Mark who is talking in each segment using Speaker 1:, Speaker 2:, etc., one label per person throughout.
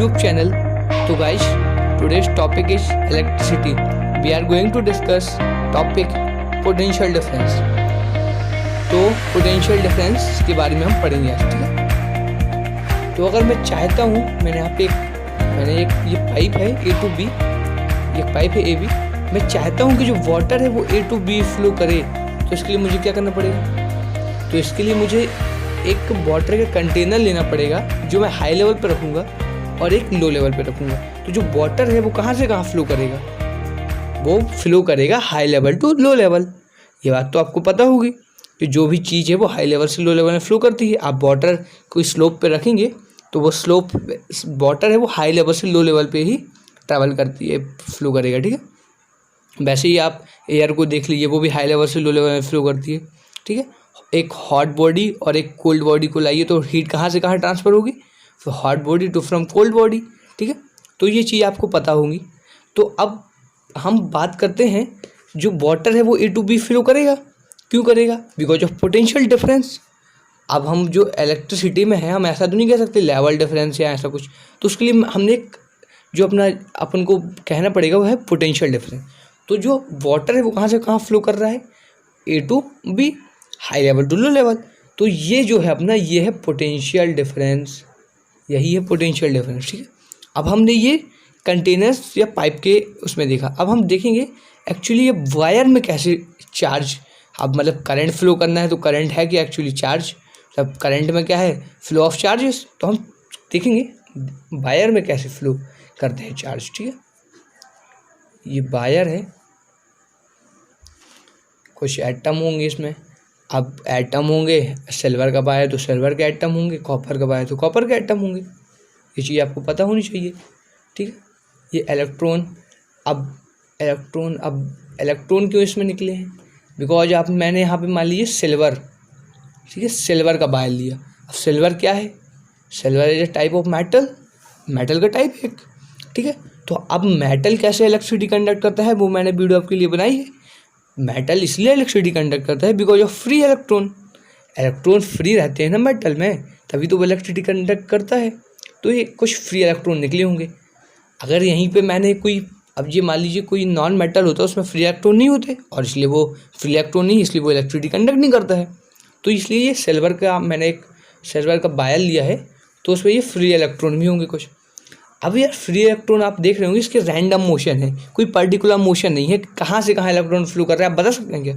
Speaker 1: YouTube channel. So guys, today's topic is electricity. We are going to discuss topic potential difference. तो potential difference के बारे में हम पढ़ेंगे आज, ठीक है। तो अगर मैं चाहता हूँ, मैंने एक ये पाइप है A to B, ये पाइप है AB, मैं चाहता हूँ कि जो वाटर है वो A to B फ्लो करे, तो इसके लिए मुझे क्या करना पड़ेगा? तो इसके लिए मुझे एक वाटर का कंटेनर लेना पड़ेगा जो मैं हाई लेवल पर रखूँगा और एक लो लेवल पर रखूँगा। तो जो वाटर है वो कहाँ से कहाँ फ्लो करेगा? वो फ्लो करेगा high level to low level. ये बात तो आपको पता होगी कि जो भी चीज़ है वो हाई लेवल से लो लेवल में फ्लो करती है। आप वाटर कोई स्लोप पे रखेंगे तो वो स्लोप वाटर है वो हाई लेवल से लो लेवल पे ही ट्रैवल करती है, फ्लो करेगा, ठीक है। वैसे ही आप एयर को देख लीजिए, वो भी हाई लेवल से लो लेवल में फ्लो करती है, ठीक है। एक हॉट बॉडी और एक कोल्ड बॉडी को लाइए तो हीट कहाँ से कहाँ ट्रांसफ़र होगी? तो hot body to from cold body, ठीक है। तो ये चीज़ आपको पता होगी। तो अब हम बात करते हैं, जो वाटर है वो A to B फ्लो करेगा। क्यों करेगा? Because of potential difference. अब हम जो इलेक्ट्रिसिटी में है, हम ऐसा तो नहीं कह सकते लेवल डिफरेंस या ऐसा कुछ, तो उसके लिए हमने जो अपन को कहना पड़ेगा वो है पोटेंशियल डिफरेंस। तो जो वाटर है वो कहाँ से कहाँ फ्लो कर रहा है? A to B, high level to low level. तो ये जो है अपना, ये है पोटेंशियल डिफरेंस, यही है पोटेंशियल डिफरेंस, ठीक है। अब हमने ये कंटेनर्स या पाइप के उसमें देखा। अब हम देखेंगे एक्चुअली ये वायर में कैसे चार्ज, अब मतलब करंट फ्लो करना है तो करंट है कि एक्चुअली चार्ज, अब करंट में क्या है? Flow of charges. तो हम देखेंगे वायर में कैसे फ्लो करते हैं चार्ज, ठीक है। ये वायर है, कुछ एटम होंगे इसमें। अब एटम होंगे, सिल्वर का वायर तो सिल्वर के एटम होंगे, कॉपर का वायर तो कॉपर के एटम होंगे। ये चीज़ आपको पता होनी चाहिए, ठीक है। ये इलेक्ट्रॉन, अब इलेक्ट्रॉन क्यों इसमें निकले हैं? बिकॉज मैंने यहाँ पे मान लीजिए सिल्वर, ठीक है, सिल्वर का वायर लिया। अब सिल्वर क्या है? Silver is a type of metal का टाइप है, ठीक है। तो अब मेटल कैसे इलेक्ट्रिसिटी कंडक्ट करता है वो मैंने वीडियो आपके लिए बनाई है। मेटल इसलिए इलेक्ट्रिसिटी कंडक्ट करता है because of free electron free रहते हैं ना मेटल में, तभी तो वो इलेक्ट्रिसिटी कंडक्ट करता है। तो ये कुछ फ्री इलेक्ट्रॉन निकले होंगे। अगर यहीं पे मैंने कोई, अब ये मान लीजिए कोई नॉन मेटल होता है, उसमें फ्री इलेक्ट्रॉन नहीं होते और इसलिए वो फ्री इलेक्ट्रॉन नहीं, इसलिए वो इलेक्ट्रिसिटी कंडक्ट नहीं करता है। तो इसलिए ये सिल्वर का, मैंने एक सिल्वर का वायर लिया है तो उसमें ये फ्री इलेक्ट्रॉन भी होंगे कुछ। अब यार फ्री इलेक्ट्रॉन आप देख रहे होंगे, इसके रैंडम मोशन है, कोई पर्टिकुलर मोशन नहीं है। कहाँ से कहाँ इलेक्ट्रॉन फ्लो कर रहा है आप बता सकते हैं क्या?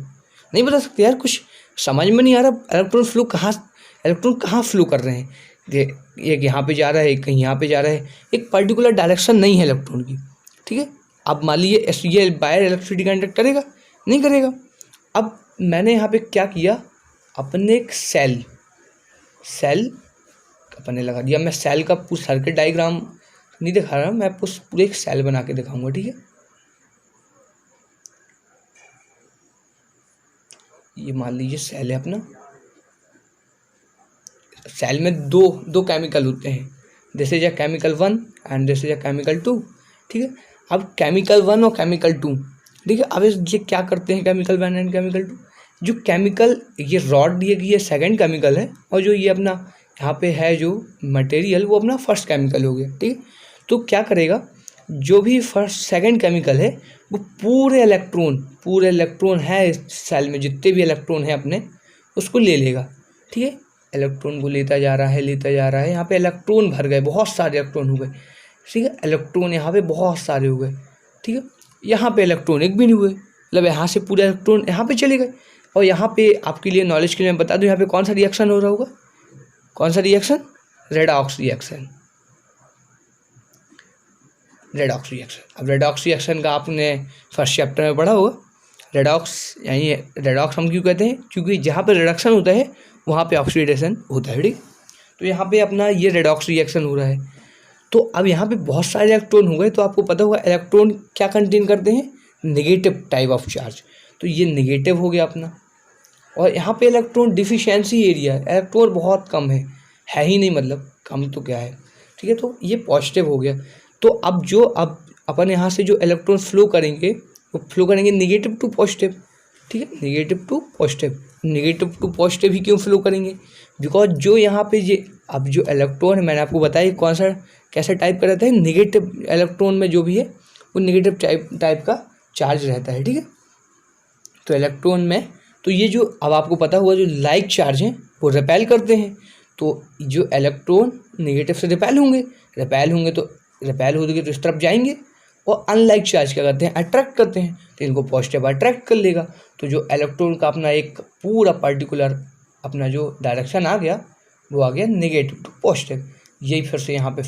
Speaker 1: नहीं बता सकते यार, कुछ समझ में नहीं आ रहा। इलेक्ट्रॉन कहाँ फ्लो कर रहे हैं? एक यहाँ पे जा रहा है, कहीं यहाँ पे जा रहा है, एक पर्टिकुलर डायरेक्शन नहीं है इलेक्ट्रॉन की, ठीक है। अब मान लीजिए ये वायर इलेक्ट्रिसिटी कंडक्ट करेगा? नहीं करेगा। अब मैंने यहाँ पे क्या किया, अपने एक सेल अपने लगा दिया। मैं सेल का पूरा सर्किट डायग्राम नहीं दिखा रहा, मैं आपको पूरे एक सेल बना के दिखाऊंगा, ठीक है। ये मान लीजिए सेल है अपना। सेल में दो केमिकल होते हैं, this is a chemical 1 and this is a chemical 2, ठीक है। अब केमिकल 1 और केमिकल 2, ठीक है। अब ये क्या करते हैं केमिकल 1 एंड केमिकल 2? जो केमिकल, ये रॉड दिए गई, ये सेकंड केमिकल है, और जो ये अपना यहाँ पे है जो मटेरियल, वो अपना फर्स्ट केमिकल हो गया, ठीक है। तो क्या करेगा, जो भी फर्स्ट सेकंड केमिकल है वो पूरे इलेक्ट्रॉन है इस सेल में, जितने भी इलेक्ट्रॉन है अपने, उसको ले लेगा, ठीक है। इलेक्ट्रॉन को लेता जा रहा है। यहाँ पे इलेक्ट्रॉन भर गए, बहुत सारे इलेक्ट्रॉन हो गए, ठीक है। इलेक्ट्रॉन यहाँ पे बहुत सारे हो गए, ठीक है। यहाँ पे इलेक्ट्रॉन एक भी नहीं हुए, मतलब यहाँ से पूरे इलेक्ट्रॉन यहाँ पे चले गए। और यहाँ पे आपके लिए नॉलेज के लिए मैं बता दूँ, यहाँ पे कौन सा रिएक्शन हो रहा होगा? कौन सा रिएक्शन? Redox reaction. अब रेडॉक्स रिएक्शन का आपने फर्स्ट चैप्टर में पढ़ा होगा। रेडॉक्स हम क्यों कहते हैं? क्योंकि जहाँ पे रिडक्शन होता है वहाँ पे ऑक्सीडेशन होता है, ठीक। तो यहाँ पे अपना ये रेडॉक्स रिएक्शन हो रहा है। तो अब यहाँ पे बहुत सारे इलेक्ट्रॉन हो गए, तो आपको पता होगा इलेक्ट्रॉन क्या कंटेन करते हैं? Negative type of charge. तो ये नेगेटिव हो गया अपना। और यहाँ पे इलेक्ट्रॉन डिफिशियंसी एरिया है, इलेक्ट्रॉन बहुत कम है ही नहीं, मतलब कम तो क्या है, ठीक है। तो ये पॉजिटिव हो गया। तो अब अपन यहाँ से जो इलेक्ट्रॉन फ्लो करेंगे वो फ्लो करेंगे नेगेटिव टू पॉजिटिव, ठीक है, negative to positive. Negative to positive ही क्यों फ्लो करेंगे, बिकॉज जो यहाँ पे ये अब जो इलेक्ट्रॉन है मैंने आपको बताया कौन सा कैसा टाइप का रहता है, नेगेटिव इलेक्ट्रॉन में जो भी है वो नेगेटिव टाइप का चार्ज रहता है। ठीक है, तो इलेक्ट्रॉन में तो ये जो अब आपको पता हुआ जो लाइक चार्ज हैं वो रिपेल करते हैं, तो जो इलेक्ट्रॉन नेगेटिव से रिपेल होंगे तो रिपेल होंगे तो इस तरफ जाएंगे, और अनलाइक चार्ज क्या करते हैं, अट्रैक्ट करते हैं, तो इनको पॉजिटिव अट्रैक्ट कर लेगा। तो जो इलेक्ट्रॉन का अपना एक पूरा पर्टिकुलर अपना जो डायरेक्शन आ गया वो आ गया नेगेटिव टू पॉजिटिव। यही फिर से यहाँ पे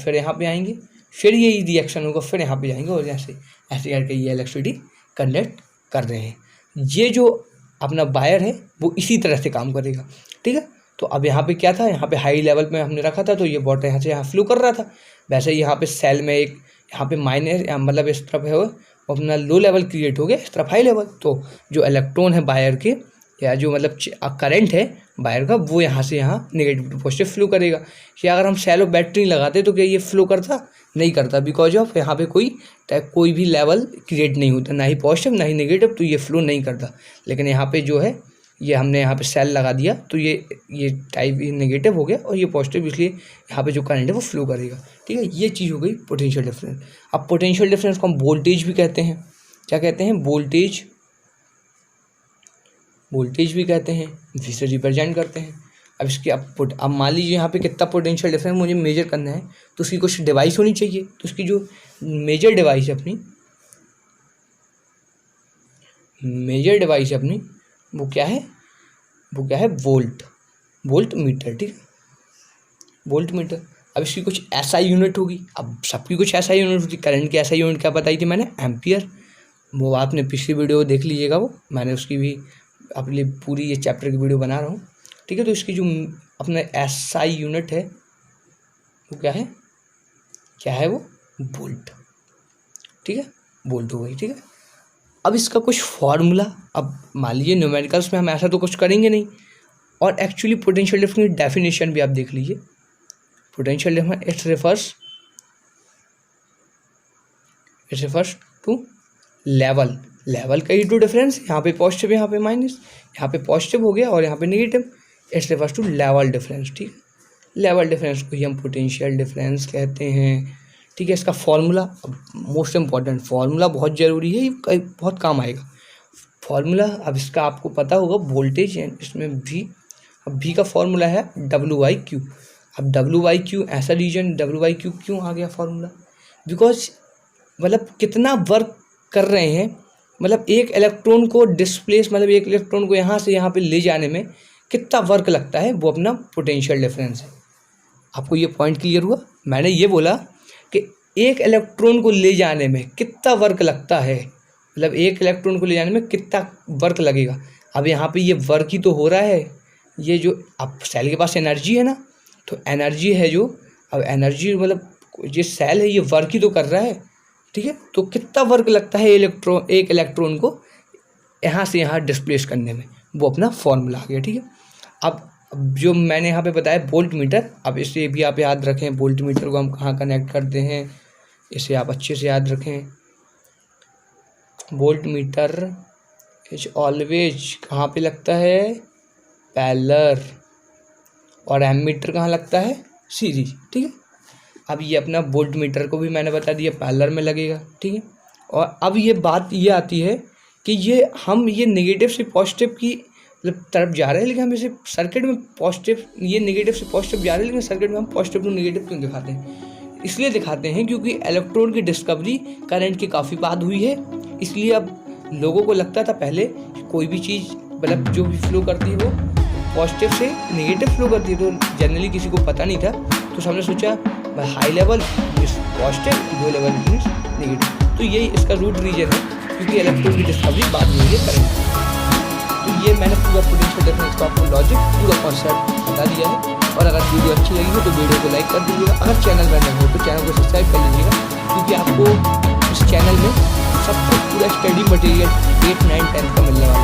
Speaker 1: आएंगे, फिर यही रिएक्शन होगा, फिर यहाँ पे जाएंगे, और ऐसे करके ये इलेक्ट्रिसिटी कंडक्ट कर रहे हैं। ये जो अपना वायर है वो इसी तरह से काम करेगा। ठीक है, तो अब यहाँ पे क्या था, यहाँ पे हाई लेवल में हमने रखा था तो ये वाटर यहाँ से यहाँ फ्लो कर रहा था। वैसे ही यहाँ पे सेल में एक यहाँ पे माइनस मतलब इस तरफ है वो अपना लो लेवल क्रिएट हो गया, इस तरफ हाई लेवल। तो जो इलेक्ट्रॉन है वायर के या जो मतलब करंट है वायर का वो यहाँ से यहाँ नेगेटिव टू पॉजिटिव फ्लो करेगा। या अगर हम सेल ऑफ बैटरी लगाते तो क्या ये फ्लो करता, नहीं करता, बिकॉज ऑफ यहाँ पे कोई भी लेवल क्रिएट नहीं होता, ना ही पॉजिटिव ना ही नेगेटिव, तो ये फ्लो नहीं करता। लेकिन यहाँ पे जो है ये हमने यहाँ पे सेल लगा दिया तो ये टाइप नेगेटिव हो गया और ये पॉजिटिव, इसलिए यहाँ पे जो करंट है वो फ्लो करेगा। ठीक है, ये चीज़ हो गई पोटेंशियल डिफरेंस। अब पोटेंशियल डिफरेंस को हम वोल्टेज भी कहते हैं। क्या कहते हैं, वोल्टेज भी कहते हैं, जिसे रिप्रेजेंट करते हैं। अब इसके अब मान लीजिए यहाँ पे कितना पोटेंशियल डिफरेंस मुझे मेजर करना है, तो उसकी कुछ डिवाइस होनी चाहिए। तो उसकी जो मेजर डिवाइस है अपनी वो क्या है वोल्ट मीटर। ठीक है, वोल्ट मीटर। अब इसकी कुछ एसआई यूनिट होगी। अब सबकी कुछ एसआई यूनिट होती है। करंट की एसआई यूनिट क्या बताई थी मैंने, एम्पियर। वो आपने पिछली वीडियो देख लीजिएगा, वो मैंने उसकी भी अपनी पूरी ये चैप्टर की वीडियो बना रहा हूँ। ठीक है, तो इसकी जो अपना एसआई यूनिट है वो क्या है वो वोल्ट। ठीक है, वोल्ट हो गई। ठीक है, अब इसका कुछ फार्मूला, अब मान लीजिए न्यूमेरिकल्स में हम ऐसा तो कुछ करेंगे नहीं, और एक्चुअली पोटेंशियल डिफरेंस की डेफिनेशन भी आप देख लीजिए। Potential difference it refers to level का ही टू डिफरेंस। यहाँ पे पॉजिटिव, यहाँ पे माइनस, यहाँ पे पॉजिटिव हो गया और यहाँ पे negative, it's refers to level difference. ठीक है, लेवल डिफरेंस को ही हम पोटेंशियल डिफरेंस कहते हैं। ठीक है, इसका फॉर्मूला मोस्ट इम्पॉर्टेंट, फॉर्मूला बहुत ज़रूरी है, ये बहुत काम आएगा फॉर्मूला। अब इसका आपको पता होगा वोल्टेज है, इसमें V का फॉर्मूला है WIQ। अब WIQ ऐसा रीजन, WIQ क्यों आ गया फॉर्मूला, बिकॉज मतलब कितना वर्क कर रहे हैं, मतलब एक इलेक्ट्रॉन को डिस्प्लेस, मतलब एक इलेक्ट्रॉन को यहाँ से यहाँ पे ले जाने में कितना वर्क लगता है, वो अपना पोटेंशियल डिफरेंस है। आपको ये पॉइंट क्लियर हुआ। मैंने ये बोला कि एक इलेक्ट्रॉन को ले जाने में कितना वर्क लगता है, मतलब एक इलेक्ट्रॉन को ले जाने में कितना वर्क लगेगा। अब यहाँ पे ये वर्क ही तो हो रहा है, ये जो अब सेल के पास एनर्जी है ना, तो एनर्जी है जो, अब एनर्जी मतलब ये सेल है ये वर्क ही तो कर रहा है। ठीक है, तो कितना वर्क लगता है एक इलेक्ट्रॉन को यहाँ से यहाँ डिस्प्लेस करने में, वो अपना फॉर्मूला आ गया। ठीक है, अब जो मैंने यहाँ पे बताया वोल्ट मीटर, अब इसे भी आप याद रखें, वोल्ट मीटर को हम कहाँ कनेक्ट करते हैं, इसे आप अच्छे से याद रखें। वोल्ट मीटर इज ऑलवेज कहाँ पे लगता है, पैरेलल, और एमीटर कहाँ लगता है, सीरीज। ठीक है, अब ये अपना वोल्ट मीटर को भी मैंने बता दिया पैरेलल में लगेगा। ठीक है, और अब ये बात ये आती है कि ये नेगेटिव से पॉजिटिव की मतलब तरफ जा रहे हैं, लेकिन हम इसे सर्किट में पॉजिटिव, ये नेगेटिव से पॉजिटिव जा रहे हैं, लेकिन सर्किट में हम पॉजिटिव टू नेगेटिव क्यों दिखाते हैं, इसलिए दिखाते हैं क्योंकि इलेक्ट्रॉन की डिस्कवरी करंट के काफ़ी बाद हुई है। इसलिए अब लोगों को लगता था पहले कोई भी चीज़ मतलब जो भी फ्लो करती है वो पॉजिटिव से नेगेटिव फ्लो करती है, तो जनरली किसी को पता नहीं था, तो सबने सोचा high level means positive, low level means negative. तो यही इसका रूट रीजन है, क्योंकि इलेक्ट्रॉन की डिस्कवरी बाद में हुई है करंट। तो ये मैंने पूरा पोटेंशियल डिफरेंस का आपको लॉजिक पूरा कॉन्सेप्ट बता दिया है। और अगर वीडियो अच्छी लगी हो तो वीडियो को लाइक कर दीजिएगा। अगर चैनल पर नए हो तो चैनल को सब्सक्राइब कर लीजिएगा, क्योंकि आपको इस चैनल में सब कुछ पूरा स्टडी मटेरियल 8, 9, 10 का मिलने वाला है।